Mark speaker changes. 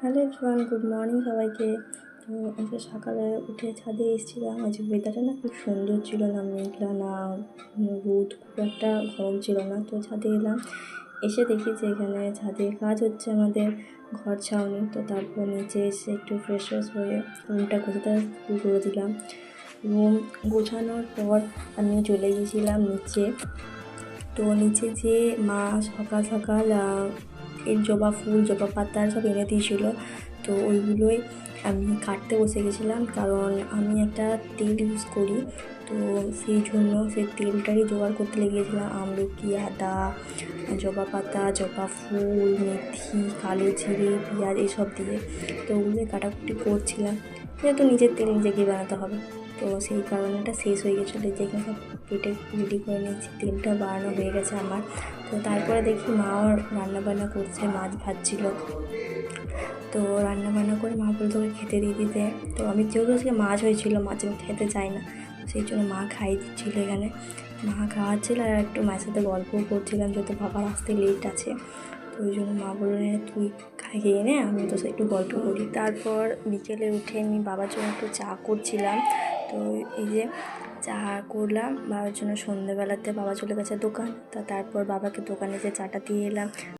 Speaker 1: Hello everyone, good morning সবাইকে। তো আজকে সকালে উঠে ছাদে এসেছিলাম। আজকে ওয়েদারটা না খুব সুন্দর ছিল, না মেঘলা না রোদ, খুব একটা গরম ছিল না। তো ছাদে এলাম, এসে দেখি যে এখানে ছাদে কাজ হচ্ছে আমাদের ঘর ছাউনি। তো তারপর নিচে এসে একটু ফ্রেশ ফ্রেশ হয়ে রুমটা গোছাতে শুরু করে দিলাম। রুম গোছানোর পর আমি চলে গিয়েছিলাম নিচে। তো নিচে যে মা সকাল সকাল এই জবা ফুল, জবা পাতা সব এনে দিয়েছিল। তো ওইগুলোই আমি কাটতে বসে গেছিলাম, কারণ আমি একটা তেল ইউজ করি। তো সেই জন্য সেই তেলটারই জোগাড় করতে লেগেছিলাম। আমলকি, আদা, জবা পাতা, জবা ফুল, মেথি, কালো জিরে, পেঁয়াজ এইসব দিয়ে তো ওগুলোই কাটাকুটি করছিলাম। যেহেতু নিজের তেল নিজেকেই বানাতে হবে, তো সেই কারণেটা শেষ হয়ে গেছিলো। যেখানে সব কেটে রেডি করে নিয়েছি, তেলটা বানানো হয়ে গেছে আমার। তো তারপরে দেখি মাও রান্নাবান্না করছে, মাছ ভাজছিল। তো রান্নাবান্না করে মা বলতো ওকে খেতে দিয়ে দিতে। তো আমি যেহেতু আজকে মাছ হয়েছিল, মাছ আমি খেতে চাই না, সেই জন্য মা খাইয়ে দিচ্ছিলো। এখানে মা খাওয়াচ্ছিল আর একটু মায়ের সাথে গল্পও করছিলাম, যেহেতু বাবার আসতে লেট আছে। তো ওই জন্য মা বললো তুই খেয়ে নে, আমি তোর সাথে একটু গল্প করি। তারপর বিকেলে উঠে আমি বাবার জন্য একটু চা করছিলাম। তো এই যে চা করলাম বাবার জন্য। সন্ধ্যেবেলাতে বাবা চলে গেছে দোকান, তারপর বাবাকে দোকানে যে চাটা দিয়ে এলাম।